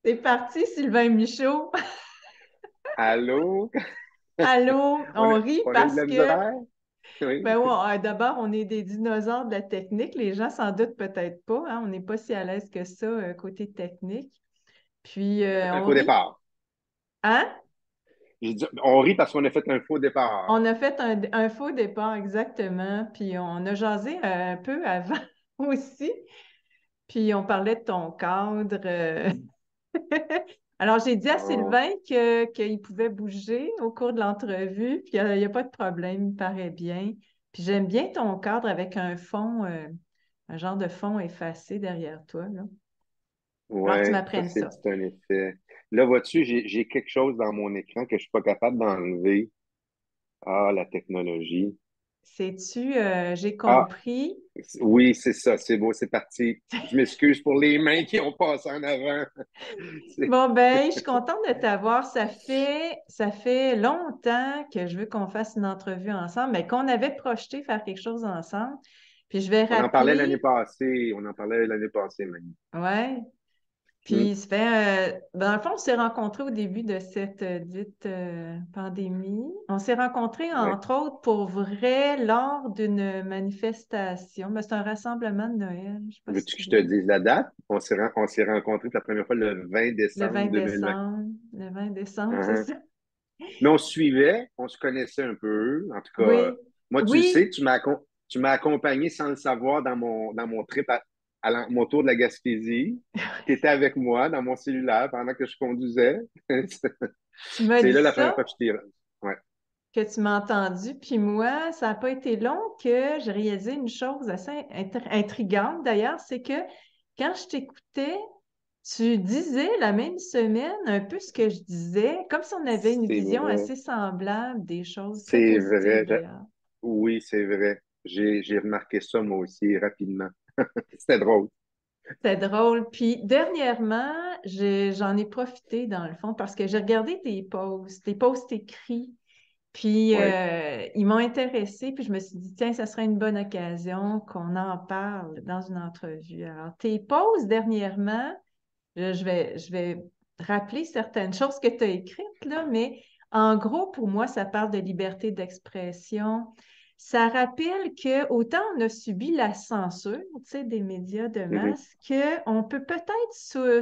C'est parti, Sylvain Michaud. Allô? Allô, On a, on rit on a eu de parce la que, misère? Oui. ben ouais, d'abord, on est des dinosaures de la technique. Les gens s'en doutent peut-être pas, hein. On n'est pas si à l'aise que ça, côté technique. Puis, Un on faux rit. départ. Hein? On rit parce qu'on a fait un faux départ. On a fait un faux départ, exactement. Puis, on a jasé un peu avant aussi. Puis, on parlait de ton cadre. Alors, j'ai dit à Oh, Sylvain qu'il pouvait bouger au cours de l'entrevue, puis il n'y a pas de problème, il paraît bien. Puis j'aime bien ton cadre avec un fond, un genre de fond effacé derrière toi, là. Alors, tu ouais, ça m'apprennes ça. c'est un effet. Là, vois-tu, j'ai quelque chose dans mon écran que je suis pas capable d'enlever. Ah, la technologie. Sais-tu, j'ai Ah, compris. oui, c'est ça, c'est beau, c'est parti. Je m'excuse pour les mains qui ont passé en avant. C'est- Bon, ben, je suis contente de t'avoir. Ça fait longtemps que je veux qu'on fasse une entrevue ensemble, mais qu'on avait projeté faire quelque chose ensemble. Puis je vais On en parlait l'année rappeler, passée, on en parlait l'année passée, même. ouais. Hmm, Puis, ça fait, dans le fond, on s'est rencontrés au début de cette dite pandémie. On s'est rencontrés, ouais. entre autres, pour vrai, lors d'une manifestation. Ben, c'est un rassemblement de Noël. Je ne sais pas si Veux-tu tu que je veux. te dise la date? On s'est rencontrés pour la première fois le 20 Le décembre 20 2020. décembre. Le 20 décembre, c'est Uh-huh. ça? Mais on se suivait, on se connaissait un peu. En tout cas, Oui. moi, tu le sais, Oui. tu m'as accompagné sans le savoir dans mon trip mon tour de la Gaspésie. Tu étais avec moi dans mon cellulaire pendant que je conduisais. Tu m'as C'est dit là la première ça, fois que je t'ai... Ouais. que tu m'as entendu. Puis moi, ça n'a pas été long que j'ai réalisé une chose assez intrigante, d'ailleurs, c'est que quand je t'écoutais, tu disais la même semaine un peu ce que je disais, comme si on avait une C'est vision vrai. assez semblable des choses, très C'est positives vrai. d'ailleurs. Oui, c'est vrai. J'ai remarqué ça moi aussi rapidement. C'était drôle. C'est drôle. Puis dernièrement, j'en ai profité dans le fond parce que j'ai regardé tes posts écrits. Puis Ouais. ils m'ont intéressée, puis je me suis dit, tiens, ça serait une bonne occasion qu'on en parle dans une entrevue. Alors, tes posts dernièrement, je vais rappeler certaines choses que tu as écrites, là, mais en gros, pour moi, ça parle de liberté d'expression. Ça rappelle que autant on a subi la censure, tu sais, des médias de Mhm. masse, qu'on peut peut-être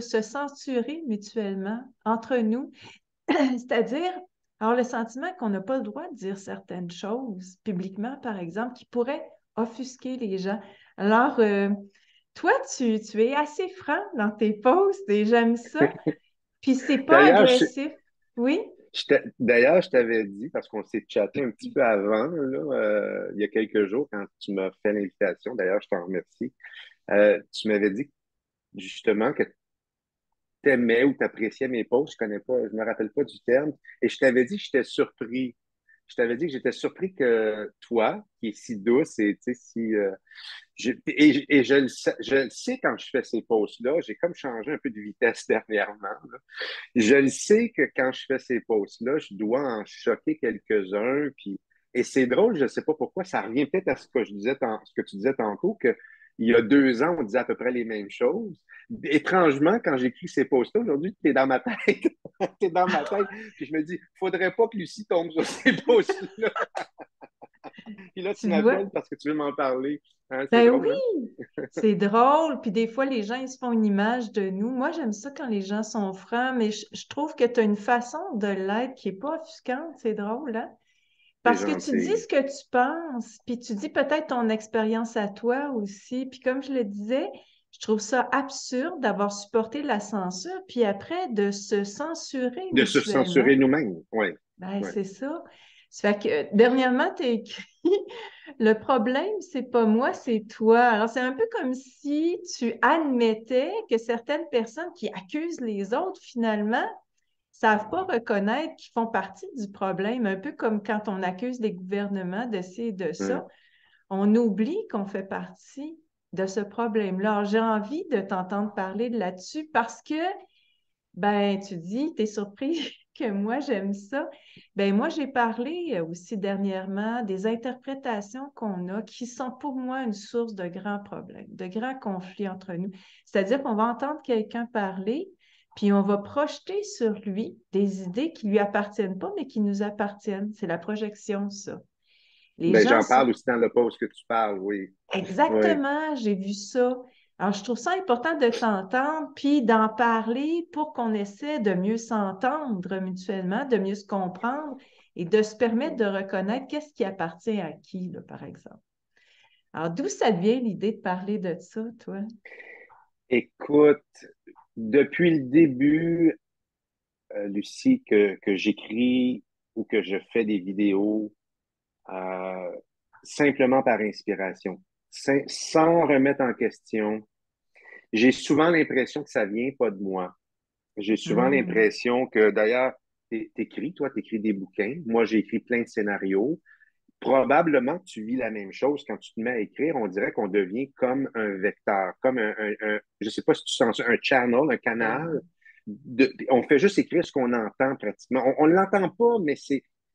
se censurer mutuellement entre nous. C'est-à-dire avoir le sentiment qu'on n'a pas le droit de dire certaines choses publiquement, par exemple, qui pourraient offusquer les gens. Alors, toi, tu es assez franc dans tes posts et j'aime ça. Puis c'est pas D'ailleurs, agressif. Oui? d'ailleurs, je t'avais dit, parce qu'on s'est chatté un petit peu avant, là, il y a quelques jours, quand tu m'as fait l'invitation, d'ailleurs, je t'en remercie, tu m'avais dit justement que tu aimais ou tu appréciais mes posts, je connais pas, je me rappelle pas du terme, et je t'avais dit que j'étais surpris. Je t'avais dit que j'étais surpris que toi, qui es si douce et tu sais, si et je le sais quand je fais ces posts-là, j'ai comme changé un peu de vitesse dernièrement. Là. Je le sais que quand je fais ces posts-là, je dois en choquer quelques-uns. Et c'est drôle, je ne sais pas pourquoi, ça revient peut-être à ce que tu disais tantôt, que il y a 2 ans, on disait à peu près les mêmes choses. Étrangement, quand j'écris ces posts-là, aujourd'hui, tu es dans ma tête. Tu es dans ma tête. Puis je me dis, faudrait pas que Lucie tombe sur ces posts-là. Puis là, tu Tu vois? m'appelles parce que tu veux m'en parler. Hein, c'est Ben oui, drôle, hein? c'est drôle. Puis des fois, les gens, ils se font une image de nous. Moi, j'aime ça quand les gens sont francs, mais je trouve que tu as une façon de l'être qui n'est pas offusquante. C'est drôle, hein? C'est Parce que tu dis gentil. ce que tu penses, puis tu dis peut-être ton expérience à toi aussi. Puis comme je le disais, je trouve ça absurde d'avoir supporté la censure, puis après de se censurer De se mutuellement. censurer nous-mêmes. Oui, Ben, oui. c'est ça. Ça fait que dernièrement, tu as écrit le problème, c'est pas moi, c'est toi. Alors, c'est un peu comme si tu admettais que certaines personnes qui accusent les autres, finalement, savent pas reconnaître qu'ils font partie du problème, un peu comme quand on accuse les gouvernements de ci et de Hum. ça. On oublie qu'on fait partie de ce problème-là. Alors, j'ai envie de t'entendre parler de là-dessus parce que Ben, tu dis, t'es surpris que moi, j'aime ça. Ben, moi, j'ai parlé aussi dernièrement des interprétations qu'on a qui sont pour moi une source de grands problèmes, de grands conflits entre nous. C'est-à-dire qu'on va entendre quelqu'un parler, puis on va projeter sur lui des idées qui lui appartiennent pas, mais qui nous appartiennent. C'est la projection, ça. Les Ben, gens j'en sont parle aussi dans le post que tu parles, oui. Oui. exactement, j'ai vu ça. Alors, je trouve ça important de s'entendre, puis d'en parler pour qu'on essaie de mieux s'entendre mutuellement, de mieux se comprendre et de se permettre de reconnaître qu'est-ce qui appartient à qui, là, par exemple. Alors, d'où ça vient l'idée de parler de ça, toi? Écoute, depuis le début, Lucie, que j'écris ou que je fais des vidéos, euh, simplement par inspiration, sans remettre en question. J'ai souvent l'impression que ça vient pas de moi. J'ai souvent Mhm. l'impression que, d'ailleurs, t'écris, toi, t'écris des bouquins. Moi, j'ai écrit plein de scénarios. Probablement que tu vis la même chose quand tu te mets à écrire. On dirait qu'on devient comme un vecteur, comme je sais pas si tu sens ça, un channel, un canal. Ben, On fait juste écrire ce qu'on entend pratiquement. On ne l'entend pas, mais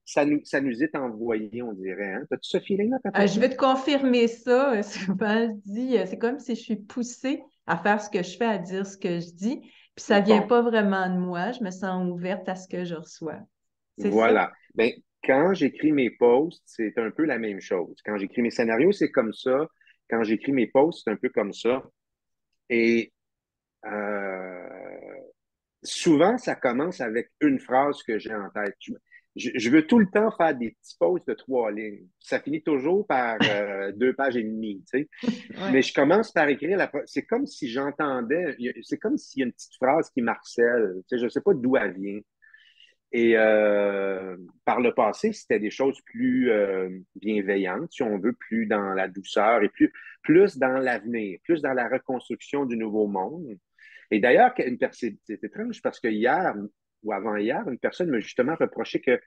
ça nous est envoyé, on dirait. Hein? As-tu ce feeling-là quand je t'écris? vais te confirmer ça. Souvent, je dis, c'est comme si je suis poussée à faire ce que je fais, à dire ce que je dis, puis ça vient Bon, pas vraiment de moi. Je me sens ouverte à ce que je reçois. C'est ça? voilà. Ben, quand j'écris mes posts, c'est un peu la même chose. Quand j'écris mes scénarios, c'est comme ça. Quand j'écris mes posts, c'est un peu comme ça. Et souvent, ça commence avec une phrase que j'ai en tête. Je veux tout le temps faire des petits posts de 3 lignes. Ça finit toujours par 2 pages et demie, tu sais. Mais Ouais. je commence par écrire c'est comme si j'entendais, c'est comme s'il y a une petite phrase qui marcelle. Tu sais, je ne sais pas d'où elle vient. Et par le passé, c'était des choses plus bienveillantes, si on veut, plus dans la douceur et plus dans l'avenir, plus dans la reconstruction du nouveau monde. Et d'ailleurs, c'est étrange parce que hier ou avant-hier, une personne m'a justement reproché qu'elle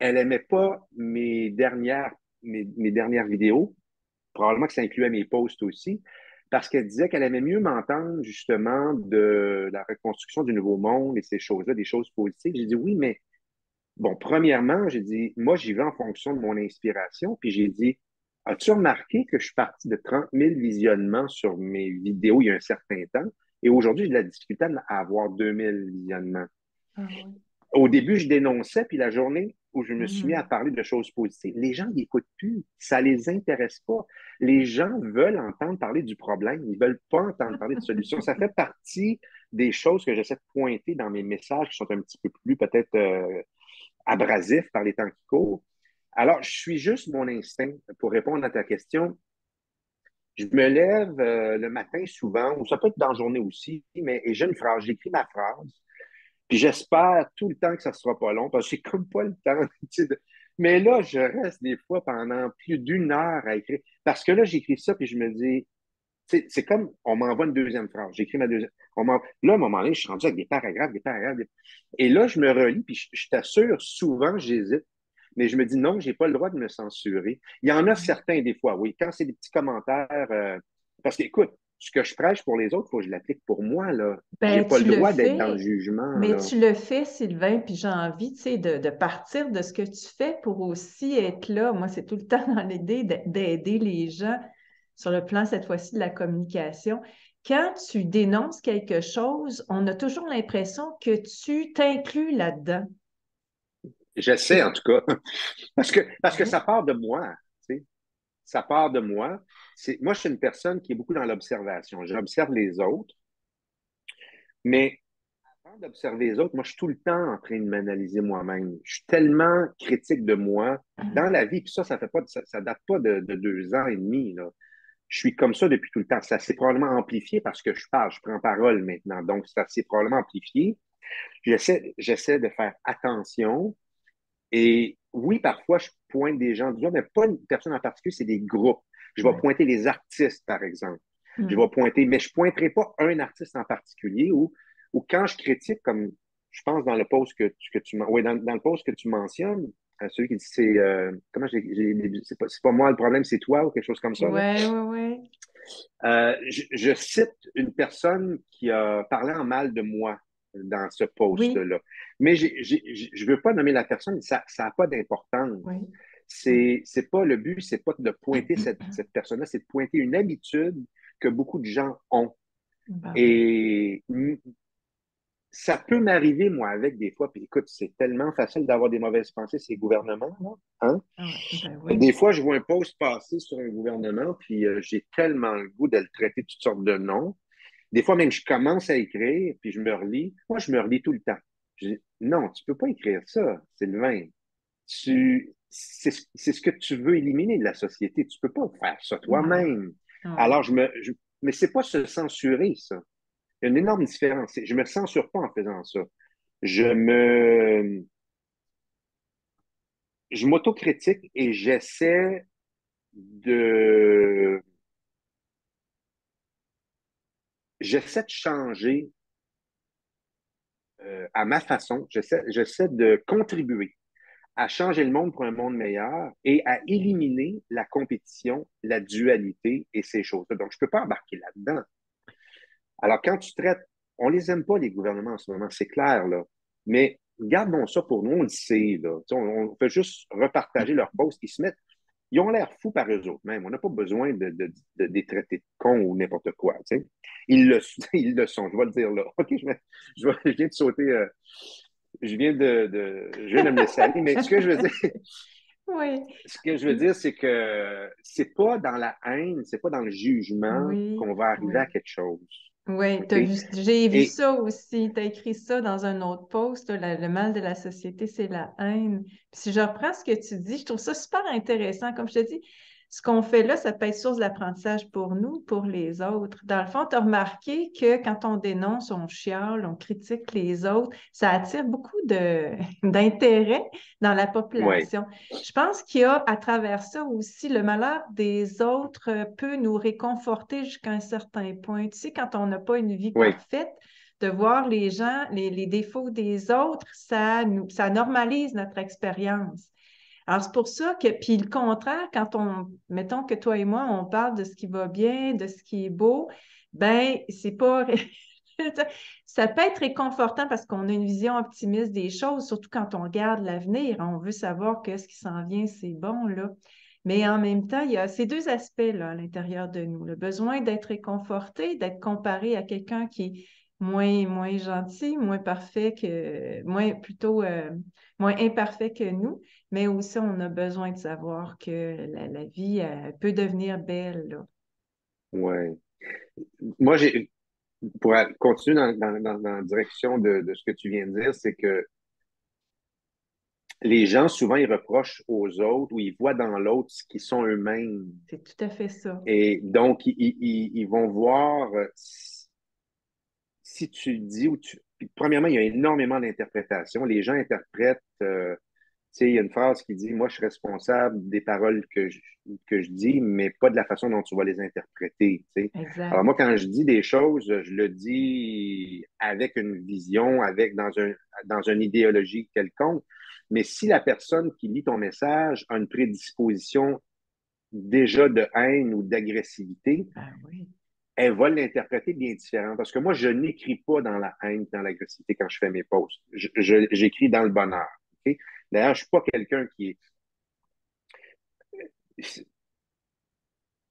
n'aimait pas mes dernières vidéos. Probablement que ça incluait mes posts aussi, parce qu'elle disait qu'elle aimait mieux m'entendre justement de la reconstruction du nouveau monde et ces choses-là, des choses positives. J'ai dit oui, mais bon, premièrement, j'ai dit, moi, j'y vais en fonction de mon inspiration. Puis j'ai dit, as-tu remarqué que je suis parti de 30 000 visionnements sur mes vidéos il y a un certain temps? Et aujourd'hui, j'ai de la difficulté à avoir 2 000 visionnements. Ah oui. Au début, je dénonçais, puis la journée où je me suis mis à Mhm. parler de choses positives, les gens n'écoutent plus. Ça les intéresse pas. Les gens veulent entendre parler du problème. Ils veulent pas entendre parler de solutions. Ça fait partie des choses que j'essaie de pointer dans mes messages qui sont un petit peu plus peut-être abrasif par les temps qui courent. Alors, je suis juste mon instinct pour répondre à ta question. Je me lève le matin souvent, ou ça peut être dans la journée aussi, mais et j'ai une phrase, j'écris ma phrase, puis j'espère tout le temps que ça ne sera pas long, parce que j'ai comme pas le temps. Mais là, je reste des fois pendant plus d'1 heure à écrire, parce que là, j'écris ça, puis je me dis, c'est comme on m'envoie une deuxième phrase, j'écris ma deuxième. Là, à un moment donné, je suis rendu avec des paragraphes, des paragraphes. Et là, je me relis, puis je t'assure, souvent, j'hésite. Mais je me dis non, j'ai pas le droit de me censurer. Il y en a certains des fois, oui. Quand c'est des petits commentaires, parce que écoute, ce que je prêche pour les autres, il faut que je l'applique pour moi, là. J'ai Ben, pas tu le le droit d'être dans le fais, jugement, mais là. tu le fais, Sylvain, puis j'ai envie, tu sais, de partir de ce que tu fais pour aussi être là. Moi, c'est tout le temps dans l'idée d'aider les gens sur le plan, cette fois-ci, de la communication. Quand tu dénonces quelque chose, on a toujours l'impression que tu t'inclus là-dedans. J'essaie, en C'est... tout cas. Parce que Oui. ça part de moi, tu sais. Ça part de moi. Moi, je suis une personne qui est beaucoup dans l'observation. J'observe les autres, mais avant d'observer les autres, moi, je suis tout le temps en train de m'analyser moi-même. Je suis tellement critique de moi dans la vie, puis ça fait pas, ça date pas de 2 ans et demi, là. Je suis comme ça depuis tout le temps. Ça s'est probablement amplifié parce que je parle, je prends parole maintenant. Donc, ça s'est probablement amplifié. J'essaie de faire attention. Et oui, parfois, je pointe des gens du doigt, mais pas une personne en particulier, c'est des groupes. Je vais Ouais. pointer les artistes, par exemple. Je vais Mm. pointer, mais je ne pointerai pas un artiste en particulier ou quand je critique, comme je pense dans le post oui, dans le post que tu mentionnes, celui qui dit comment c'est pas moi le problème, c'est toi ou quelque chose comme ça, là. Ouais, ouais, ouais. Je cite une personne qui a parlé en mal de moi dans ce Oui, post-là. Mais je ne veux pas nommer la personne, ça n'a pas d'importance. oui. C'est pas le but, c'est pas de pointer cette personne-là, c'est de pointer une habitude que beaucoup de gens ont. Ben oui. Et ça peut m'arriver, moi, avec des fois, puis écoute, c'est tellement facile d'avoir des mauvaises pensées, ces gouvernements, là, hein? Ah ouais, ben Des oui. fois, je vois un post passer sur un gouvernement, puis j'ai tellement le goût de le traiter de toutes sortes de noms. Des fois, même, je commence à écrire, puis je me relis. Moi, je me relis tout le temps. Je dis, non, tu peux pas écrire ça, Sylvain. C'est ce que tu veux éliminer de la société. Tu peux pas faire ça Ben, toi-même. ah Alors, oui. mais c'est pas se censurer, ça. Il y a une énorme différence. Je me censure pas en faisant ça. Je me, je m'autocritique et de, j'essaie de changer à ma façon. J'essaie de contribuer à changer le monde pour un monde meilleur et à éliminer la compétition, la dualité et ces choses-là. Donc, je ne peux pas embarquer là-dedans. Alors, quand tu traites, on les aime pas, les gouvernements en ce moment, c'est clair, là. Mais gardons ça pour nous, on le sait, là. On fait juste repartager leurs posts. Ils ont l'air fous par eux autres même. On n'a pas besoin de les traiter de cons ou n'importe quoi. Tu sais. Ils le sont, je vais le dire là. OK, je viens de sauter, je viens de me laisser aller, mais Oui, ce que je veux dire, c'est que c'est pas dans la haine, c'est pas dans le jugement oui, qu'on va arriver à oui. quelque chose. Oui, OK? j'ai vu Et ça aussi. Tu as écrit ça dans un autre post, là, le mal de la société, c'est la haine. Puis si je reprends ce que tu dis, je trouve ça super intéressant. Comme je te dis, ce qu'on fait là, ça peut être source d'apprentissage pour nous, pour les autres. Dans le fond, tu as remarqué que quand on dénonce, on chiale, on critique les autres, ça attire beaucoup d'intérêt dans la ouais, population. Je pense qu'il y a à travers ça aussi le malheur des autres peut nous réconforter jusqu'à un certain point. Tu sais, quand on n'a pas une vie ouais, parfaite, de voir les gens, les défauts des autres, ça normalise notre expérience. Alors, c'est pour ça que, puis le contraire, mettons que toi et moi, on parle de ce qui va bien, de ce qui est beau, ben, c'est pas, ça peut être réconfortant parce qu'on a une vision optimiste des choses, surtout quand on regarde l'avenir. On veut savoir que ce qui s'en vient, c'est bon, là. Mais en même temps, il y a ces deux aspects-là à l'intérieur de nous. Le besoin d'être réconforté, d'être comparé à quelqu'un qui est moins gentil, moins parfait plutôt, moins imparfait que nous, mais aussi on a besoin de savoir que la vie peut devenir belle, là. ouais. Moi, pour continuer dans la direction de ce que tu viens de dire, c'est que les gens, souvent, ils reprochent aux autres ou ils voient dans l'autre ce qu'ils sont eux-mêmes. C'est tout à fait ça. Et donc, ils vont voir si tu dis ou tu. Puis, premièrement, il y a énormément d'interprétations. Les gens interprètent. Tu sais, il y a une phrase qui dit, moi, je suis responsable des paroles que je dis, mais pas de la façon dont tu vas les interpréter. Tu sais. Alors, Exact. moi, quand je dis des choses, je le dis avec une vision, dans une idéologie quelconque. Mais si la personne qui lit ton message a une prédisposition déjà de haine ou d'agressivité, Ah oui. elle va l'interpréter bien différent. Parce que moi, je n'écris pas dans la haine, dans l'agressivité quand je fais mes posts. J'écris dans le bonheur. Okay? D'ailleurs, je ne suis pas quelqu'un qui est.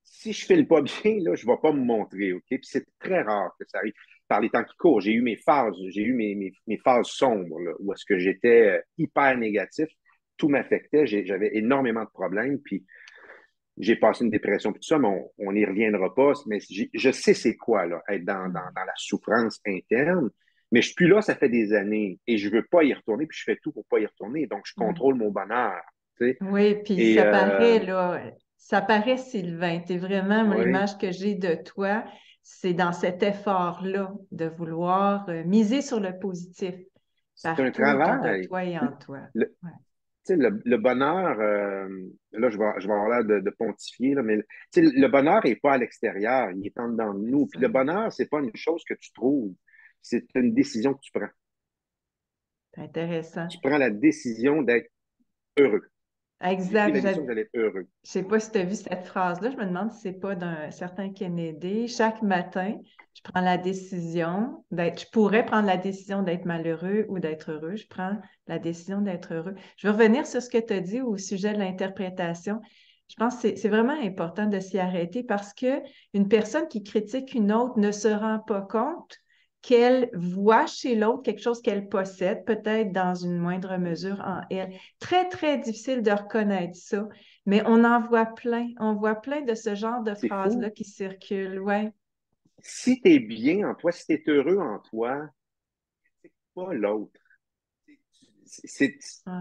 Si je ne file pas bien, là, je ne vais pas me montrer. OK? Puis c'est très rare que ça arrive. Par les temps qui courent, j'ai eu mes phases sombres, là, où est-ce que j'étais hyper négatif. Tout m'affectait. J'avais énormément de problèmes. Puis j'ai passé une dépression, puis tout ça, mais on n'y reviendra pas. Mais je sais c'est quoi, là, être Mhm. dans la souffrance interne. Mais je suis plus là, ça fait des années. Et je veux pas y retourner, puis je fais tout pour pas y retourner. Donc, je Mhm. contrôle mon bonheur. Tu sais. Oui, puis Et ça paraît, là, ça paraît, Sylvain. T'es vraiment, moi, oui, l'image que j'ai de toi, c'est dans cet effort-là de vouloir miser sur le positif c'est un partout autour de travail. toi et en toi. Le, Ouais. tu sais, le bonheur, là, je vais avoir l'air de pontifier, là, mais tu sais, le bonheur n'est pas à l'extérieur, il est en dedans de C'est nous. Puis ça. le bonheur, c'est pas une chose que tu trouves, c'est une décision que tu prends. C'est intéressant. Tu prends la décision d'être heureux. J'ai pris Exact. la décision que j'allais être heureux. Je sais pas si tu as vu cette phrase-là. Je me demande si c'est pas d'un certain Kennedy. Chaque matin, je prends la décision d'être, je pourrais prendre la décision d'être malheureux ou d'être heureux. Je prends la décision d'être heureux. Je vais revenir sur ce que tu as dit au sujet de l'interprétation. Je pense que c'est vraiment important de s'y arrêter parce que une personne qui critique une autre ne se rend pas compte qu'elle voit chez l'autre quelque chose qu'elle possède, peut-être dans une moindre mesure en elle. Très, très difficile de reconnaître ça. Mais on en voit plein. On voit plein de ce genre de C'est fou. phrases-là qui circulent. Ouais. Si tu es bien en toi, si tu es heureux en toi, c'est pas l'autre. C'est, Ouais.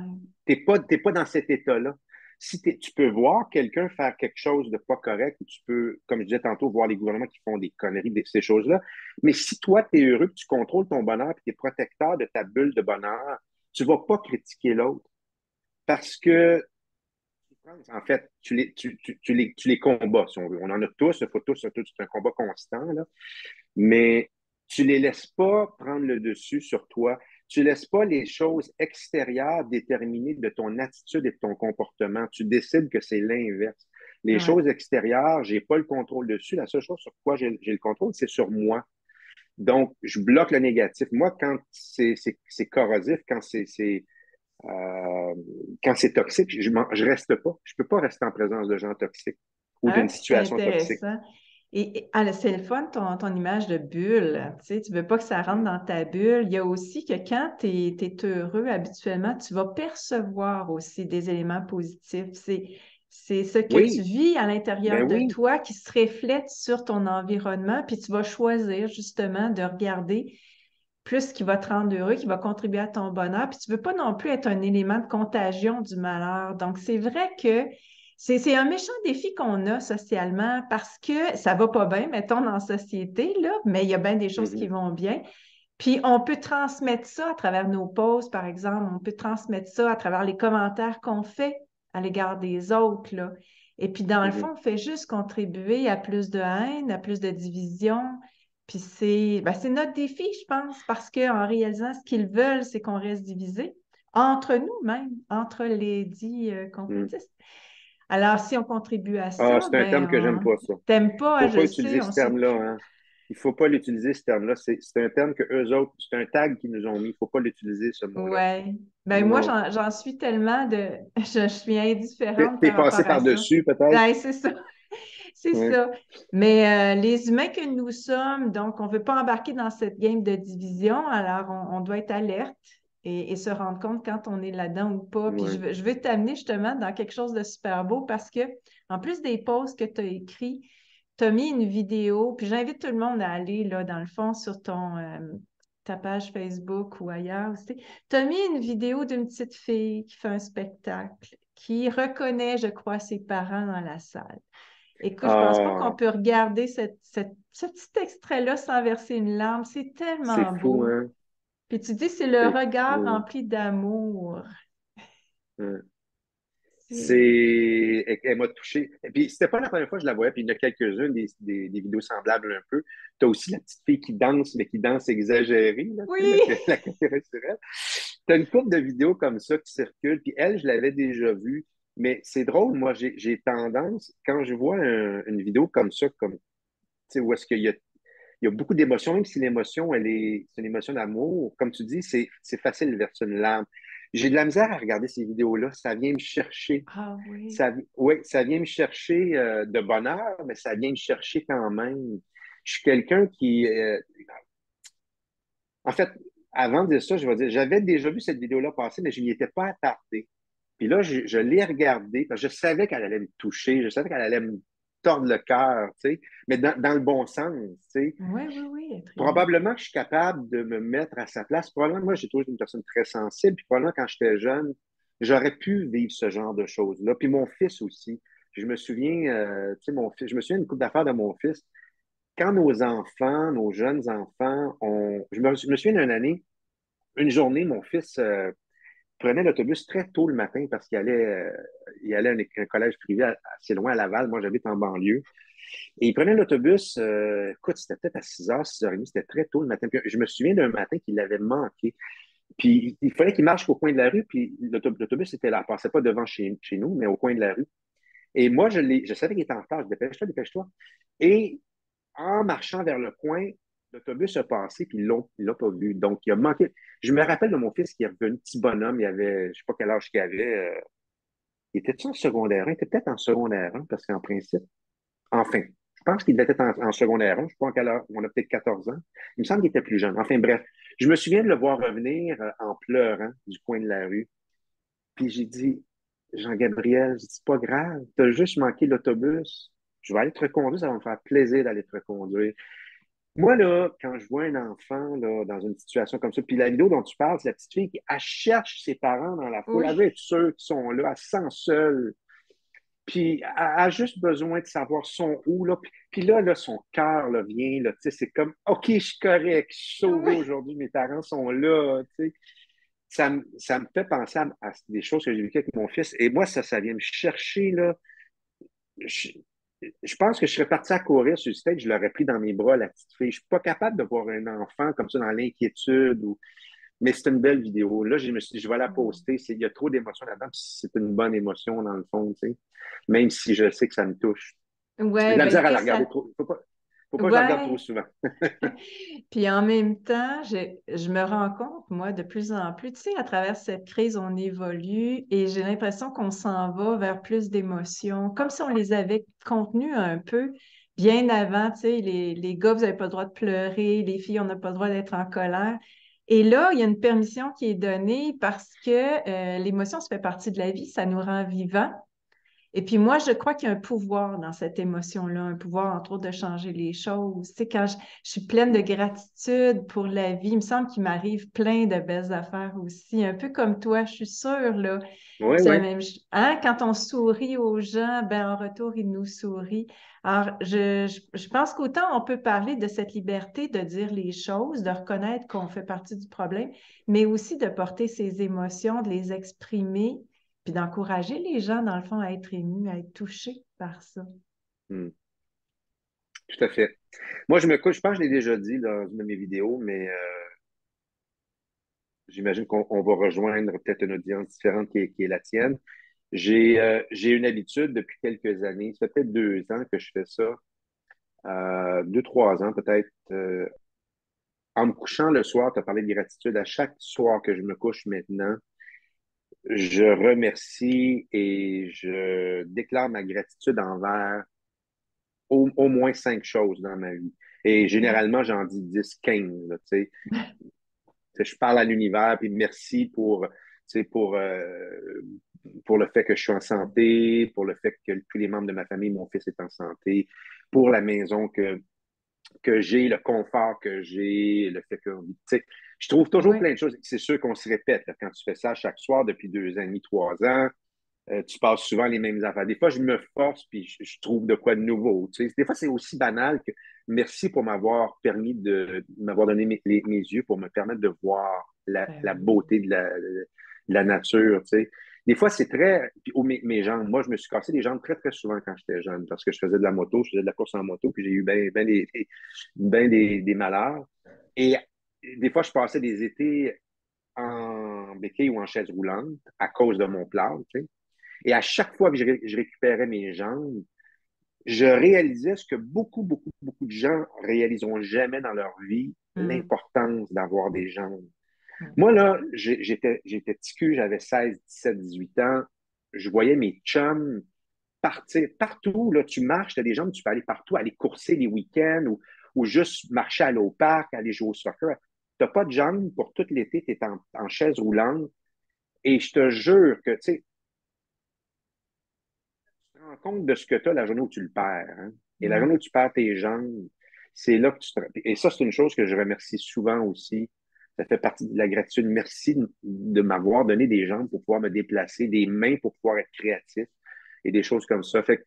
t'es pas dans cet état-là. Si tu peux voir quelqu'un faire quelque chose de pas correct, ou tu peux, comme je disais tantôt, voir les gouvernements qui font des conneries, ces choses-là. Mais si toi, tu es heureux, que tu contrôles ton bonheur, et tu es protecteur de ta bulle de bonheur, tu vas pas critiquer l'autre. Parce que, en fait, tu les combats, si on veut. On en a tous, il faut tous, c'est un combat constant, là. Mais tu les laisses pas prendre le dessus sur toi. Tu laisses pas les choses extérieures déterminer de ton attitude et de ton comportement. Tu décides que c'est l'inverse. Les Ouais. choses extérieures, j'ai pas le contrôle dessus. La seule chose sur quoi j'ai le contrôle, c'est sur moi. Donc, je bloque le négatif. Moi, quand c'est corrosif, euh, quand c'est toxique, je reste pas. Je peux pas rester en présence de gens toxiques ou Ah, d'une puis c'est situation toxique. intéressant. C'est le fun, ton image de bulle. Tu sais, tu veux pas que ça rentre Mm. dans ta bulle. Il y a aussi que quand tu es, heureux, habituellement, tu vas percevoir aussi des éléments positifs. C'est ce que tu Oui, vis à ben l'intérieur de oui. toi qui se reflète sur ton environnement, puis tu vas choisir justement de regarder plus ce qui va te rendre heureux, qui va contribuer à ton bonheur. Puis tu veux pas non plus être un élément de contagion du malheur. Donc, c'est vrai que c'est un méchant défi qu'on a socialement parce que ça va pas bien, mettons, dans la société, là, mais il y a bien des choses qui Mhm, vont bien. Puis on peut transmettre ça à travers nos posts, par exemple. On peut transmettre ça à travers les commentaires qu'on fait à l'égard des autres, là. Et puis, dans le fond, mhm. on fait juste contribuer à plus de haine, à plus de division. Puis c'est notre défi, je pense, parce qu'en réalisant ce qu'ils veulent, c'est qu'on reste divisés entre nous même, entre les dits Mm. complotistes. Alors, si on contribue à Ah, ça, c'est un terme que j'aime pas, ça. t'aimes pas, hein, Faut je pas sais, utiliser on ce sait terme-là, plus. hein. Il faut pas l'utiliser, ce terme-là. C'est un terme que eux autres, c'est un tag qu'ils nous ont mis. Il faut pas l'utiliser, ce mot-là. Ouais. Ben moi, Non. j'en suis tellement de. Je suis indifférente T'es par passé rapport à ça. par-dessus, peut-être? Ben, c'est ça. C'est Oui. ça. Mais les humains que nous sommes, donc, on ne veut pas embarquer dans cette game de division, alors on doit être alerte et se rendre compte quand on est là-dedans ou pas. Puis Ouais. je veux t'amener justement dans quelque chose de super beau parce que, en plus des posts que tu as écrits, tu as mis une vidéo, puis j'invite tout le monde à aller, là, dans le fond, sur ta page Facebook ou ailleurs aussi. Tu as mis une vidéo d'une petite fille qui fait un spectacle, qui reconnaît, je crois, ses parents dans la salle. Écoute, je pense pas qu'on Ah, peut regarder ce petit extrait-là sans verser une larme. C'est c'est tellement fou, beau. hein? Puis tu dis, c'est le C'est regard fou. rempli d'amour. Hein. C'est... Elle m'a touché. Et puis, c'était pas la première fois que je la voyais, puis il y en a quelques-unes, des vidéos semblables un peu. Tu as aussi la petite fille qui danse, mais qui danse exagérée, là, tu sais, Oui! la caméra sur elle. Tu as une couple de vidéos comme ça qui circulent, puis elle, je l'avais déjà vue. Mais c'est drôle, moi, j'ai tendance, quand je vois une vidéo comme ça, comme, tu sais, où est-ce il y a beaucoup d'émotions, même si l'émotion, c'est une émotion d'amour. Comme tu dis, c'est facile de verser une larme. J'ai de la misère à regarder ces vidéos-là. Ça vient me chercher. Ah oui. Oui, ça vient me chercher de bonheur, mais ça vient me chercher quand même. Je suis quelqu'un qui, en fait, avant de dire ça, je vais dire, j'avais déjà vu cette vidéo-là passer, mais je n'y étais pas attardé. Puis là, je l'ai regardée parce que je savais qu'elle allait me toucher, je savais qu'elle allait me tordre le cœur, tu sais, mais dans le bon sens, tu sais. Oui, oui, oui, être aimé. Probablement que je suis capable de me mettre à sa place. Probablement, moi, j'ai toujours été une personne très sensible. Puis probablement, quand j'étais jeune, j'aurais pu vivre ce genre de choses-là. Puis mon fils aussi. Je me souviens, tu sais, mon fils, je me souviens d'une couple d'affaires de mon fils. Quand nos enfants, nos jeunes enfants, je me souviens d'une année, une journée, mon fils prenait l'autobus très tôt le matin parce il allait à un collège privé assez loin à Laval. Moi, j'habite en banlieue. Et il prenait l'autobus, écoute, c'était peut-être à 6h, 6h30, c'était très tôt le matin. Puis je me souviens d'un matin qu'il l'avait manqué. Puis il fallait qu'il marche au coin de la rue, puis l'autobus était là. Il passait pas devant chez nous, mais au coin de la rue. Et moi, je savais qu'il était en retard. Je dis, dépêche-toi, dépêche-toi. Et en marchant vers le coin, l'autobus a passé, puis il l'a pas vu. Donc, il a manqué. Je me rappelle de mon fils qui est revenu, petit bonhomme, il avait, je sais pas quel âge qu'il avait. Il était-tu en secondaire 1? Il était peut-être en secondaire 1, parce qu'en principe, enfin, je pense qu'il devait être en secondaire 1. Je ne sais pas en quel âge, on a peut-être 14 ans. Il me semble qu'il était plus jeune. Enfin, bref, je me souviens de le voir revenir en pleurant du coin de la rue. Puis j'ai dit, Jean-Gabriel, c'est pas grave, t'as juste manqué l'autobus. Je vais aller te reconduire, ça va me faire plaisir d'aller te reconduire. Moi, là, quand je vois un enfant là, dans une situation comme ça, puis la vidéo dont tu parles, c'est la petite fille qui elle cherche ses parents dans la foule, elle veut Oui, être sûre qu'ils sont là, elle se sent seule. Puis elle a juste besoin de savoir son où, là. Puis là, son cœur là, vient, là, tu sais, c'est comme, OK, je suis correct, je suis sauvé oui, aujourd'hui, mes parents sont là, tu sais. Ça me fait penser à des choses que j'ai vécues avec mon fils. Et moi, ça vient me chercher, là. Je, je pense que je serais parti à courir sur le stage, je l'aurais pris dans mes bras, la petite fille. Je suis pas capable de voir un enfant comme ça dans l'inquiétude. Mais c'est une belle vidéo. Là, je me suis dit, je vais la poster. Il y a trop d'émotions là-dedans. C'est une bonne émotion, dans le fond, tu sais. Même si je sais que ça me touche. J'ai ouais, de la ben misère à écoute, la regarder ça, trop. Faut pas que je la regarde trop ouais. souvent. Puis en même temps, je me rends compte, moi, de plus en plus, tu sais, à travers cette crise, on évolue et j'ai l'impression qu'on s'en va vers plus d'émotions, comme si on les avait contenues un peu bien avant, tu sais, les gars, vous n'avez pas le droit de pleurer, les filles, on n'a pas le droit d'être en colère. Et là, il y a une permission qui est donnée parce que l'émotion, ça fait partie de la vie, ça nous rend vivants. Et puis moi, je crois qu'il y a un pouvoir dans cette émotion-là, un pouvoir entre autres de changer les choses. Tu sais, quand je suis pleine de gratitude pour la vie, il me semble qu'il m'arrive plein de belles affaires aussi, un peu comme toi, je suis sûre, là. Oui, C'est la oui. même, hein? Quand on sourit aux gens, ben en retour, ils nous sourient. Alors, je pense qu'autant on peut parler de cette liberté de dire les choses, de reconnaître qu'on fait partie du problème, mais aussi de porter ses émotions, de les exprimer puis d'encourager les gens, dans le fond, à être émus, à être touchés par ça. Hmm, tout à fait. Moi, je me couche, je pense que je l'ai déjà dit dans une de mes vidéos, mais j'imagine qu'on va rejoindre peut-être une audience différente qui est la tienne. J'ai une habitude depuis quelques années, ça fait peut-être 2 ans que je fais ça, 2, 3 ans peut-être. En me couchant le soir, tu as parlé de gratitude. À chaque soir que je me couche maintenant, je remercie et je déclare ma gratitude envers au moins 5 choses dans ma vie. Et généralement, j'en dis 10, 15. Là, tu sais. Je parle à l'univers, puis merci pour, tu sais, pour le fait que je suis en santé, pour le fait que tous les membres de ma famille, mon fils est en santé, pour la maison que j'ai, le confort que j'ai, le fait que, tu sais, je trouve toujours Oui, plein de choses. C'est sûr qu'on se répète là, quand tu fais ça chaque soir depuis 2 ans et demi, 3 ans. Tu passes souvent les mêmes affaires. Des fois, je me force puis je trouve de quoi de nouveau. Tu sais. Des fois, c'est aussi banal que merci pour m'avoir permis de m'avoir donné mes yeux pour me permettre de voir ben la oui. beauté de la nature. Tu sais. Des fois, c'est très. Puis, mes jambes, moi, je me suis cassé les jambes très, très souvent quand j'étais jeune parce que je faisais de la moto, je faisais de la course en moto, puis j'ai eu ben des malheurs. Et des fois, je passais des étés en béquille ou en chaise roulante à cause de mon plâtre. Tu sais. Et à chaque fois que je récupérais mes jambes, je réalisais ce que beaucoup, beaucoup, beaucoup de gens réaliseront jamais dans leur vie, Mm, l'importance d'avoir des jambes. mm, Moi, là, j'étais petit cul, j'avais 16, 17, 18 ans. Je voyais mes chums partir partout. Là, tu marches, tu as des jambes, tu peux aller partout, aller courser les week-ends ou juste marcher aller au parc, aller jouer au soccer. Tu n'as pas de jambes pour tout l'été, tu es en chaise roulante. Et je te jure que, tu sais, te rends compte de ce que tu as la journée où tu le perds. Hein? Et la ouais. journée où tu perds tes jambes, c'est là que tu te... Et ça, c'est une chose que je remercie souvent aussi. Ça fait partie de la gratitude. Merci de m'avoir donné des jambes pour pouvoir me déplacer, des mains pour pouvoir être créatif et des choses comme ça. Fait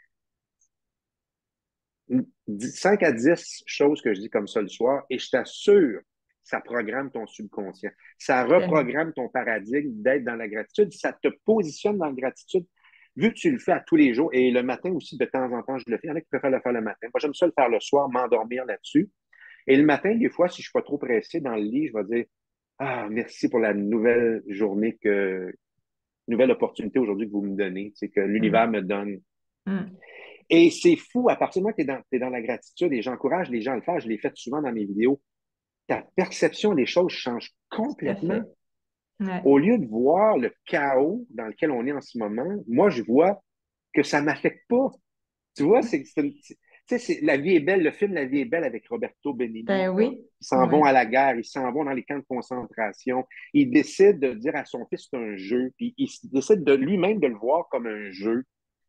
que 5 à 10 choses que je dis comme ça le soir et je t'assure, ça programme ton subconscient. Ça Tellement. reprogramme ton paradigme d'être dans la gratitude. Ça te positionne dans la gratitude. Vu que tu le fais à tous les jours et le matin aussi, de temps en temps, je le fais. Il y en a qui préfèrent le faire le matin. Moi, j'aime ça le faire le soir, m'endormir là-dessus. Et le matin, des fois, si je ne suis pas trop pressé dans le lit, je vais dire Ah, merci pour la nouvelle journée nouvelle opportunité aujourd'hui que vous me donnez, c'est que l'univers Mm, me donne. mm. Et c'est fou, à partir du moment que t'es dans la gratitude et j'encourage les gens à le faire, je l'ai fait souvent dans mes vidéos, ta perception des choses change Tout à complètement. fait. Ouais. Au lieu de voir le chaos dans lequel on est en ce moment, moi, je vois que ça m'affecte pas. Tu vois, tu sais, La vie est belle, le film La vie est belle avec Roberto Benigni, Ben là. oui, Ils s'en vont oui, à la guerre, ils s'en vont dans les camps de concentration. Il décide de dire à son fils c'est un jeu, puis il décide de lui-même de le voir comme un jeu.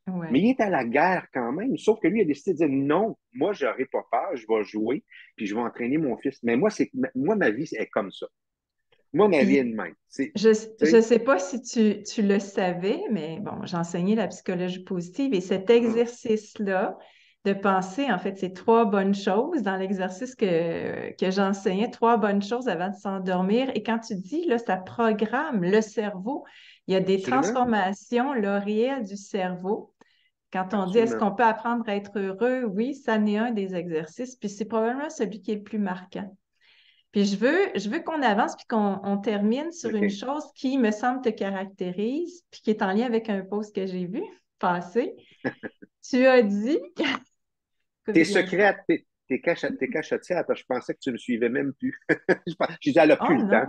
Mais oui. il est à la guerre quand même, sauf que lui a décidé de dire non, moi, je n'aurai pas peur, je vais jouer, puis je vais entraîner mon fils. Mais moi, ma vie est comme ça. Moi, ma vie est de Puis, même. Tu je sais, sais pas si tu le savais, mais bon, j'enseignais la psychologie positive et cet ah, exercice-là de penser, en fait, c'est trois bonnes choses dans l'exercice que j'enseignais, trois bonnes choses avant de s'endormir. Et quand tu dis, là, ça programme le cerveau, il y a des absolument, transformations, là, réelles du cerveau. Quand on dit est-ce absolument. qu'on peut apprendre à être heureux, oui, ça n'est un des exercices, puis c'est probablement celui qui est le plus marquant. Puis je veux qu'on avance puis qu'on termine sur une OK. chose qui me semble te caractérise, puis qui est en lien avec un post que j'ai vu passer. Tu as dit que T'es bien ça. secrète, t'es cachotière, parce que je pensais que tu me suivais même plus. J'ai dit, elle a Oh plus le temps.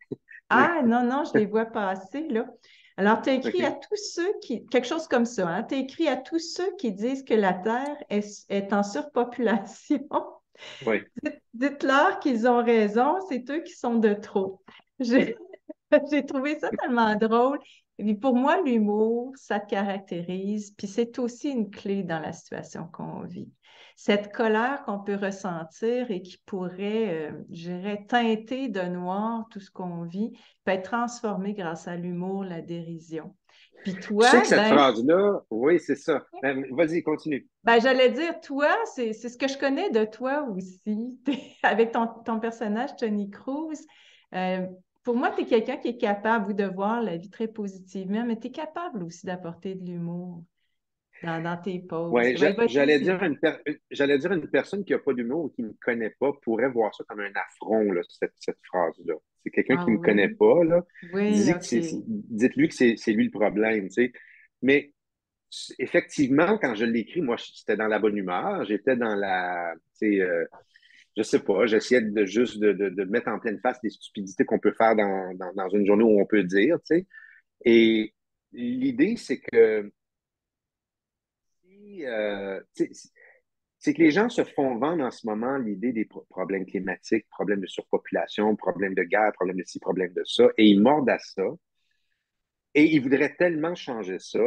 non. Ah non, non, je les vois passer là. Alors, tu as écrit à OK. tous ceux qui, quelque chose comme ça, hein? Tu as écrit à tous ceux qui disent que la Terre est en surpopulation. Oui. Dites-leur qu'ils ont raison, c'est eux qui sont de trop. J'ai j'ai trouvé ça tellement drôle. Et puis pour moi, l'humour, ça te caractérise, puis c'est aussi une clé dans la situation qu'on vit. Cette colère qu'on peut ressentir et qui pourrait, je dirais, teinter de noir tout ce qu'on vit, peut être transformée grâce à l'humour, la dérision. Puis Tu sais toi, que cette ben, phrase-là, oui, c'est ça. Vas-y, continue. j'allais dire, toi, c'est ce que je connais de toi aussi, avec ton personnage, Tony Cruz. Euh, pour moi, tu es quelqu'un qui est capable de voir la vie très positivement, mais tu es capable aussi d'apporter de l'humour dans tes posts. Ouais, Oui, vas-y, c'est... j'allais dire une personne qui n'a pas d'humour ou qui ne me connaît pas pourrait voir ça comme un affront, là, cette phrase-là. C'est quelqu'un Ah qui ne me connaît oui, pas, là. oui, OK. Dites-lui que c'est lui le problème, tu sais. Mais effectivement, quand je l'écris, moi, c'était dans la bonne humeur. J'étais dans tu sais, je sais pas, j'essayais de juste de mettre en pleine face les stupidités qu'on peut faire dans une journée où on peut dire, tu sais. Et l'idée, c'est que tu sais, c'est que les gens se font vendre en ce moment l'idée des problèmes climatiques, problèmes de surpopulation, problèmes de guerre, problèmes de ci, problèmes de ça, et ils mordent à ça. Et ils voudraient tellement changer ça.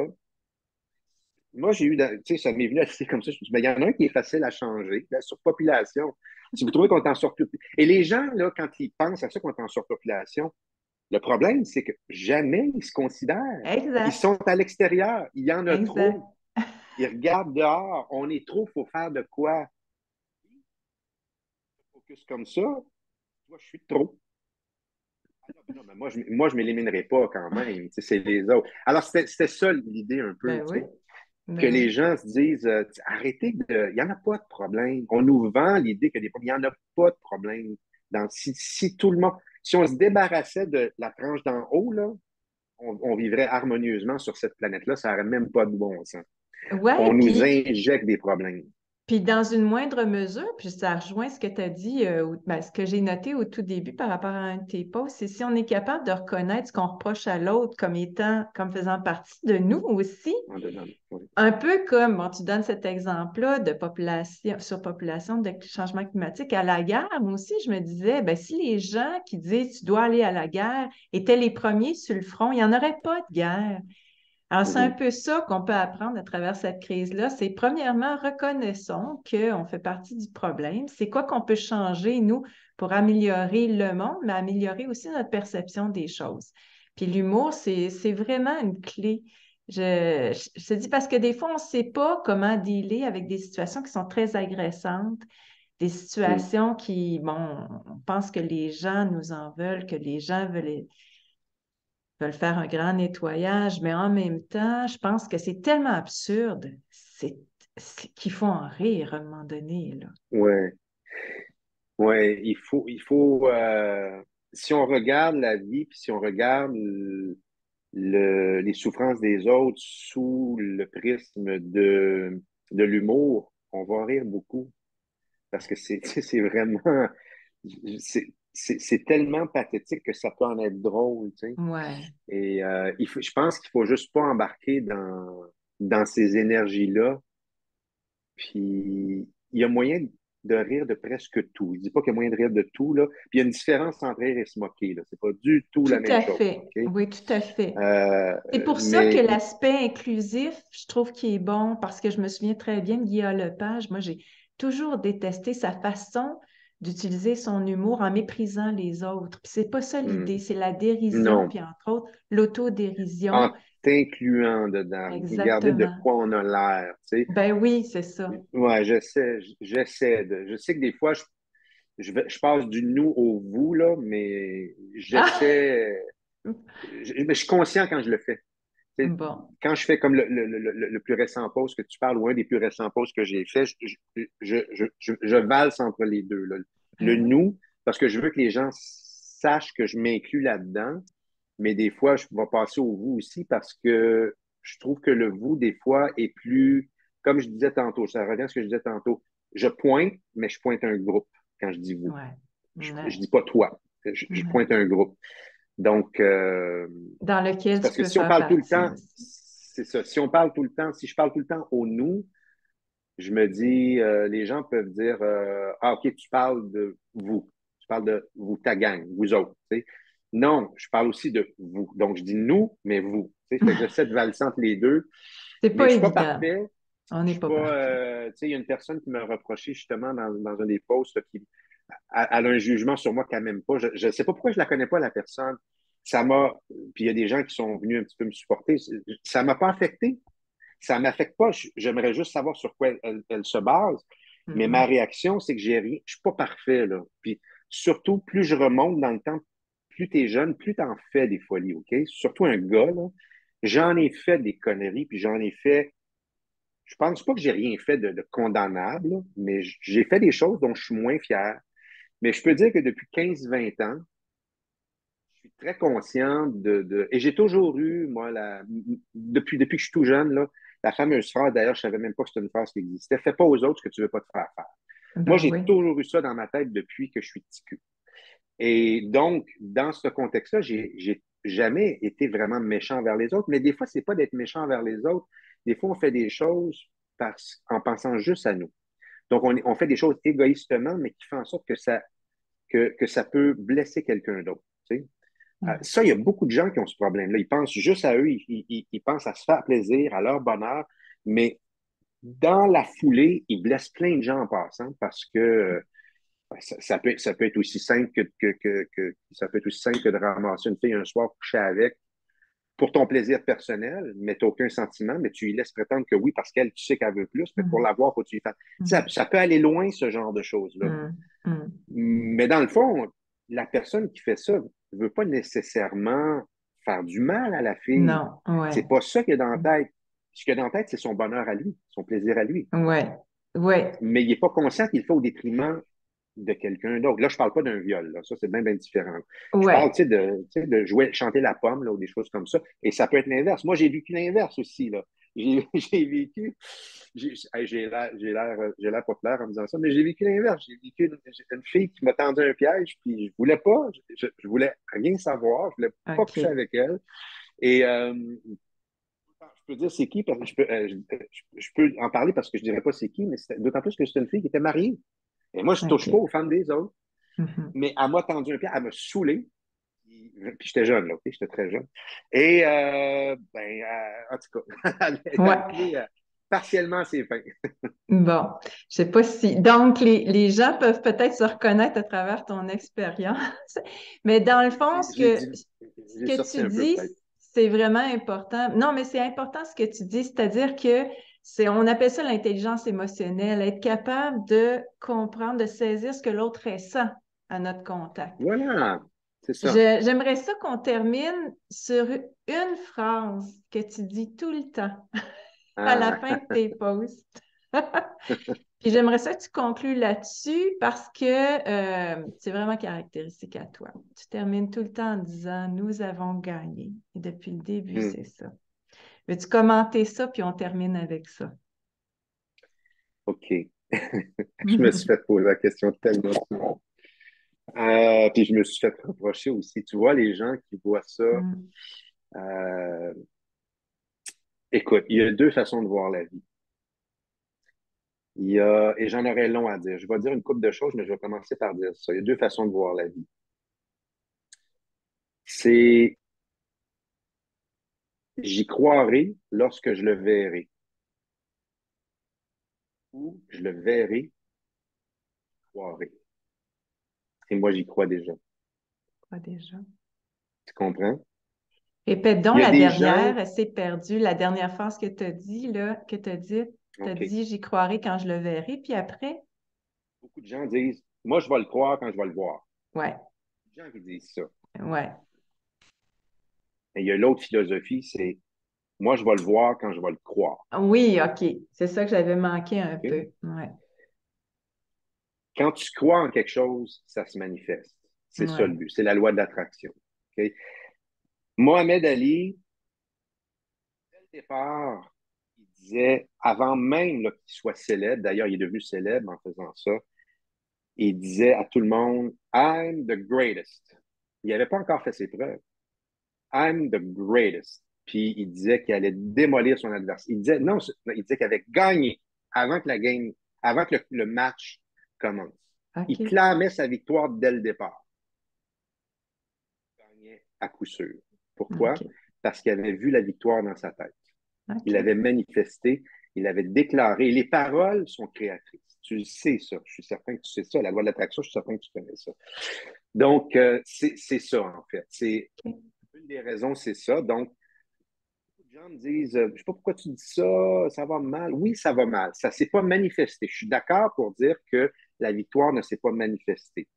Moi, tu sais, ça m'est venu à l'idée comme ça. Je me suis dit, ben, il y en a un qui est facile à changer, la surpopulation. Si vous trouvez qu'on est en surpopulation. Et les gens, là, quand ils pensent à ça qu'on est en surpopulation, le problème, c'est que jamais ils se considèrent. Ils Exact, sont à l'extérieur. Il y en a trop. exact. Ils regardent dehors. On est trop, il faut faire de quoi? Focus comme ça. Moi, je suis trop. Ah non, mais moi, je m'éliminerai pas quand même. Tu sais, c'est les autres. Alors, c'était ça l'idée un peu, Ben tu oui, sais, que ben les oui. gens se disent, arrêtez il n'y en a pas de problème. On nous vend l'idée que des problèmes, il n'y en a pas de problème. Si tout le monde, si on se débarrassait de la tranche d'en haut, là, on vivrait harmonieusement sur cette planète-là, ça n'aurait même pas de bon sens. Ouais, On nous puis injecte des problèmes. Puis dans une moindre mesure, puis ça rejoint ce que tu as dit, ce que j'ai noté au tout début par rapport à un de tes posts, c'est si on est capable de reconnaître ce qu'on reproche à l'autre comme étant, comme faisant partie de nous aussi, Oui. un peu comme, bon, tu donnes cet exemple-là de population, surpopulation, de changement climatique à la guerre, moi aussi, je me disais, ben, si les gens qui disent tu dois aller à la guerre étaient les premiers sur le front, il n'y en aurait pas de guerre. Alors, c'est un Mhm. peu ça qu'on peut apprendre à travers cette crise-là. C'est premièrement, reconnaissons qu'on fait partie du problème. C'est quoi qu'on peut changer, nous, pour améliorer le monde, mais améliorer aussi notre perception des choses. Puis l'humour, c'est vraiment une clé. Je te dis parce que des fois, on ne sait pas comment dealer avec des situations qui sont très agressantes, des Mhm. situations qui, bon, on pense que les gens nous en veulent, que les gens veulent faire un grand nettoyage, mais en même temps, je pense que c'est tellement absurde, qu'il faut en rire à un moment donné, là. Ouais. Ouais, si on regarde la vie, puis si on regarde les souffrances des autres sous le prisme de l'humour, on va rire beaucoup parce que c'est vraiment, c'est tellement pathétique que ça peut en être drôle, tu sais. Ouais. Et je pense qu'il faut juste pas embarquer dans ces énergies-là. Puis il y a moyen de rire de presque tout. Je dis pas qu'il y a moyen de rire de tout, là. Puis il y a une différence entre rire et se moquer, là. C'est pas du tout la Tout même à chose, fait. OK? Oui, tout à fait. Euh, C'est pour ça que mais l'aspect inclusif, je trouve qu'il est bon parce que je me souviens très bien de Guillaume Lepage. Moi, j'ai toujours détesté sa façon d'utiliser son humour en méprisant les autres. Puis c'est pas ça l'idée, hmm, c'est la dérision, non, puis entre autres, l'autodérision. en t'incluant dedans, regarder de Exactement. quoi on a l'air, tu sais. Ben oui, c'est ça. Ouais, je sais que des fois, je passe du nous au vous, là, mais Ah! mais je suis conscient quand je le fais. Tu sais, Bon. quand je fais comme le plus récent post que tu parles, ou un des plus récents posts que j'ai fait, je valse entre les deux, là. Le Ben oui. nous, parce que je veux que les gens sachent que je m'inclus là-dedans, mais des fois, je vais passer au vous aussi parce que je trouve que le vous, des fois, est plus, comme je disais tantôt, ça revient à ce que je disais tantôt, je pointe, mais je pointe un groupe quand je dis vous. Ouais. Je Ouais. dis pas toi, je Ouais. pointe un groupe. Donc, Dans c'est lequel tu parce que peux si on faire parle tout le partie temps, aussi. c'est ça. Si on parle tout le temps, si je parle tout le temps au nous, je me dis, les gens peuvent dire, ah, OK, tu parles de vous. Tu parles de vous, ta gang, vous autres. Tu sais. Non, je parle aussi de vous. Donc, je dis nous, mais vous. Tu sais, fait que j'essaie de valser entre les deux, C'est mais pas je suis pas évident. parfait. On Je n'est suis pas pas, parfait. tu sais, il y a une personne qui m'a reproché justement dans un des posts là, elle a un jugement sur moi qu'elle n'aime pas. Je ne sais pas pourquoi je la connais pas, la personne. Ça m'a, puis il y a des gens qui sont venus un petit peu me supporter. Ça m'a pas affecté. Ça m'affecte pas. J'aimerais juste savoir sur quoi elle se base. Mais ma Mhm. réaction, c'est que j'ai rien. Je suis pas parfait, là. Puis surtout, plus je remonte dans le temps, plus tu es jeune, plus tu en fais des folies, OK? Surtout un gars, là. J'en ai fait des conneries, puis j'en ai fait. Je pense pas que j'ai rien fait de condamnable, là, mais j'ai fait des choses dont je suis moins fier. Mais je peux dire que depuis 15-20 ans, je suis très conscient et j'ai toujours eu, moi, depuis que je suis tout jeune, là, la fameuse phrase, d'ailleurs, je savais même pas que c'était une phrase qui existait, fais pas aux autres ce que tu veux pas te faire faire. Moi, Ben j'ai oui. toujours eu ça dans ma tête depuis que je suis petit cul. Et donc, dans ce contexte-là, j'ai jamais été vraiment méchant vers les autres, mais des fois, c'est pas d'être méchant vers les autres. Des fois, on fait des choses en pensant juste à nous. Donc, on fait des choses égoïstement, mais qui font en sorte que ça peut blesser quelqu'un d'autre. Tu sais. Ouais. Ça, il y a beaucoup de gens qui ont ce problème-là. Ils pensent juste à eux, ils pensent à se faire plaisir, à leur bonheur, mais dans la foulée, ils blessent plein de gens en passant parce que ça peut être aussi simple ça peut être aussi simple que de ramasser une fille un soir coucher avec pour ton plaisir personnel, mais tu n'as aucun sentiment, mais tu lui laisses prétendre que oui, parce qu'elle, tu sais qu'elle veut plus, mais pour Mhm. l'avoir, faut que tu lui fasses. Ça, Mhm. ça peut aller loin, ce genre de choses-là. Mhm. Mhm. Mais dans le fond, la personne qui fait ça ne veut pas nécessairement faire du mal à la fille. Non, ouais. C'est pas ça qu'il y a dans la tête. Ce qu'il y a dans la tête, c'est son bonheur à lui, son plaisir à lui. Ouais. Ouais. Mais il n'est pas conscient qu'il le fait au détriment de quelqu'un d'autre. Là, je ne parle pas d'un viol. Là. Ça, c'est bien, bien différent. Je parle, Ouais. tu sais, de jouer, chanter la pomme, là, ou des choses comme ça. Et ça peut être l'inverse. Moi, j'ai vécu l'inverse aussi, là. J'ai vécu, hey, j'ai l'air populaire en disant ça, mais j'ai vécu l'inverse. J'ai vécu une fille qui m'a tendu un piège, puis je voulais pas, je voulais rien savoir, je voulais pas coucher OK. avec elle. Et je peux dire c'est qui, parce que je peux en parler parce que je dirais pas c'est qui, mais d'autant plus que c'est une fille qui était mariée. Et moi, je touche pas OK. aux femmes des autres. Mhm. Mais elle m'a tendu un pied, elle m'a saoulé. Puis j'étais jeune, là, OK? J'étais très jeune. Et, en tout cas, elle a Ouais. clé partiellement à ses fins. Bon. Je sais pas si. Donc, les gens peuvent peut-être se reconnaître à travers ton expérience. Mais dans le fond, ce J'ai que sorti tu un peu, dis, peut-être. c'est vraiment important. Non, mais c'est important ce que tu dis, c'est-à-dire que on appelle ça l'intelligence émotionnelle, être capable de comprendre, de saisir ce que l'autre ressent à notre contact. Voilà, c'est ça. J'aimerais ça qu'on termine sur une phrase que tu dis tout le temps à la Ah, fin de tes posts. Puis j'aimerais ça que tu conclues là-dessus parce que c'est vraiment caractéristique à toi. Tu termines tout le temps en disant nous avons gagné. Et depuis le début, Hmm, c'est ça. Veux-tu commenter ça, puis on termine avec ça? OK. Je me suis fait poser la question tellement souvent. Puis je me suis fait reprocher aussi. Tu vois, les gens qui voient ça, Mm. euh, écoute, il y a deux façons de voir la vie. Et j'en aurais long à dire. Je vais dire une couple de choses, mais je vais commencer par dire ça. Il y a deux façons de voir la vie. C'est j'y croirai lorsque je le verrai, ou je le verrai, je croirai. Et moi, j'y crois déjà. Quoi déjà? Tu comprends? Répète donc Il y a la des gens, dernière, c'est perdu. La dernière phrase que tu as dit, là, que tu as dit, tu as OK, dit j'y croirai quand je le verrai. Puis après, beaucoup de gens disent, moi, je vais le croire quand je vais le voir. ouais, Il y a des gens qui disent ça. ouais. Et il y a l'autre philosophie, c'est, moi, je vais le voir quand je vais le croire. Oui, OK. C'est ça que j'avais manqué un OK? peu. Ouais, Quand tu crois en quelque chose, ça se manifeste. C'est ça le ouais. but. C'est la loi de l'attraction. OK? Mohamed Ali, dès le départ, il disait, avant même là, qu'il soit célèbre, d'ailleurs, il est devenu célèbre en faisant ça, il disait à tout le monde, I'm the greatest. Il n'avait pas encore fait ses preuves. I'm the greatest. Puis il disait qu'il allait démolir son adversaire. Il disait, non, il disait qu'il avait gagné avant que la game, avant que le match commence. Il OK. clamait sa victoire dès le départ. Il gagnait à coup sûr. Pourquoi? OK. Parce qu'il avait vu la victoire dans sa tête. Il OK. avait manifesté, il avait déclaré. Les paroles sont créatrices. Tu le sais, ça. Je suis certain que tu sais ça. La loi de l'attraction, je suis certain que tu connais ça. Donc, c'est ça, en fait. C'est OK. une des raisons, c'est ça. Donc, beaucoup de gens me disent, je ne sais pas pourquoi tu dis ça, ça va mal. Oui, ça va mal. Ça ne s'est pas manifesté. Je suis d'accord pour dire que la victoire ne s'est pas manifestée.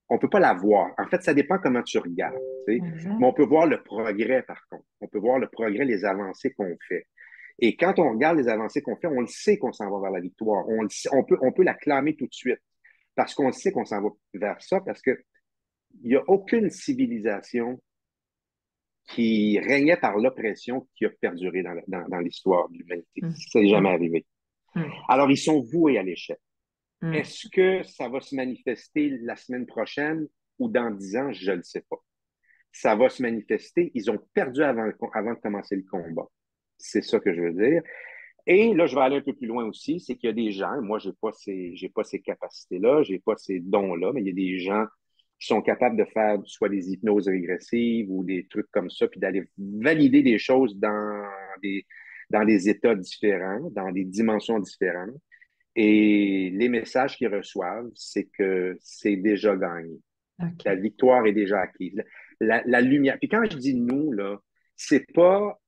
On peut pas la voir. En fait, ça dépend comment tu regardes. Tu sais. Mais Exact. on peut voir le progrès, par contre. On peut voir le progrès, les avancées qu'on fait. Et quand on regarde les avancées qu'on fait, on le sait qu'on s'en va vers la victoire. On peut la clamer tout de suite parce qu'on sait qu'on s'en va vers ça, parce qu'il n'y a aucune civilisation qui régnait par l'oppression qui a perduré dans l'histoire de l'humanité. Mm. Ça n'est jamais Mm. arrivé. Mm. Alors, ils sont voués à l'échec. Mm. Est-ce que ça va se manifester la semaine prochaine ou dans 10 ans? Je ne le sais pas. Ça va se manifester. Ils ont perdu avant de commencer le combat. C'est ça que je veux dire. Et là, je vais aller un peu plus loin aussi, c'est qu'il y a des gens, moi, j'ai pas ces capacités-là, j'ai pas ces dons-là, mais il y a des gens qui sont capables de faire soit des hypnoses régressives ou des trucs comme ça, puis d'aller valider des choses des, dans des états différents, dans des dimensions différentes. Et les messages qu'ils reçoivent, c'est que c'est déjà gagné. La OK. victoire est déjà acquise. La lumière. Puis quand je dis nous, là, c'est pas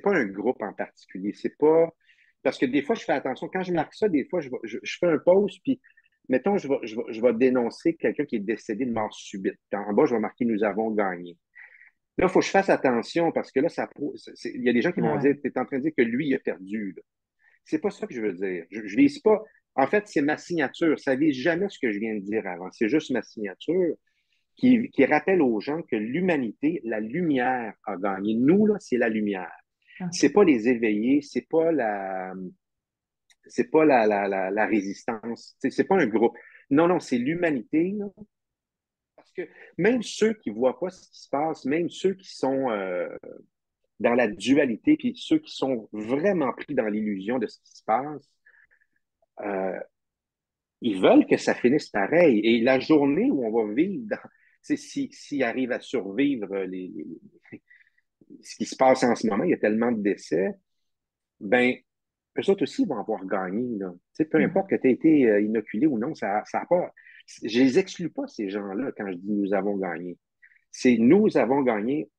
un groupe en particulier. C'est pas. Parce que des fois, je fais attention. Quand je marque ça, des fois, je fais un pause, puis mettons, je vais dénoncer quelqu'un qui est décédé de mort subite. Puis en bas, je vais marquer nous avons gagné. Là, il faut que je fasse attention parce que là, il y a des gens qui vont dire, Ouais. tu es en train de dire que lui, il a perdu. Là. C'est pas ça que je veux dire. Je vise pas. En fait, c'est ma signature. Ça vise jamais ce que je viens de dire avant. C'est juste ma signature qui rappelle aux gens que l'humanité, la lumière a gagné. Nous, là, c'est la lumière. C'est OK. pas les éveillés, c'est pas la résistance, c'est pas un groupe. Non, non, c'est l'humanité, là. Parce que même ceux qui voient pas ce qui se passe, même ceux qui sont dans la dualité, puis ceux qui sont vraiment pris dans l'illusion de ce qui se passe, euh, ils veulent que ça finisse pareil. Et la journée où on va vivre s'ils arrivent à survivre ce qui se passe en ce moment, il y a tellement de décès, ben, eux autres aussi vont avoir gagné. Là. Tu sais, peu Mm. importe que tu aies été inoculé ou non, ça a pas. Je les exclus pas, ces gens-là, quand je dis nous avons gagné. C'est nous avons gagné.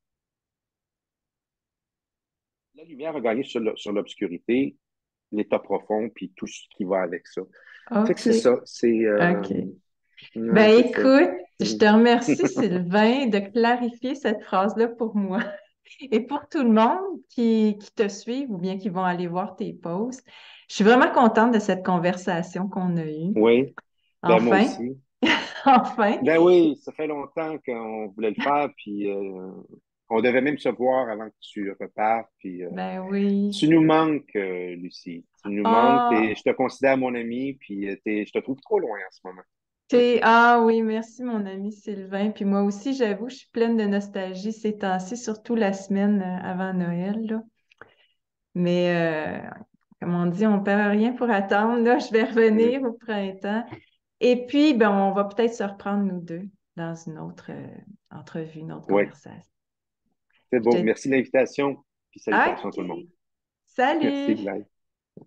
La lumière a gagné sur l'obscurité, l'état profond, puis tout ce qui va avec ça. Fait que c'est OK. ça. OK. Ouais, Ben c'est ça. écoute, je Mm. te remercie, Sylvain, de clarifier cette phrase-là pour moi. Et pour tout le monde qui te suit ou bien qui vont aller voir tes posts, je suis vraiment contente de cette conversation qu'on a eue. Oui, ben moi Enfin, aussi. enfin, Ben oui, ça fait longtemps qu'on voulait le faire, puis on devait même se voir avant que tu repartes, puis ben oui. tu nous manques, Lucie. Tu nous manques, et Ah, je te considère mon ami, puis je te trouve trop loin en ce moment. ah oui, merci mon ami Sylvain. Puis moi aussi, j'avoue, je suis pleine de nostalgie ces temps-ci, surtout la semaine avant Noël, là. Mais comme on dit, on perd rien pour attendre. Là, je vais Mm. revenir au printemps. Et puis, ben, on va peut-être se reprendre nous deux dans une autre entrevue, une autre Oui, conversation. c'est Je beau. te... Merci de l'invitation, puis salutations à tout le monde. OK. Merci, Salut! bye.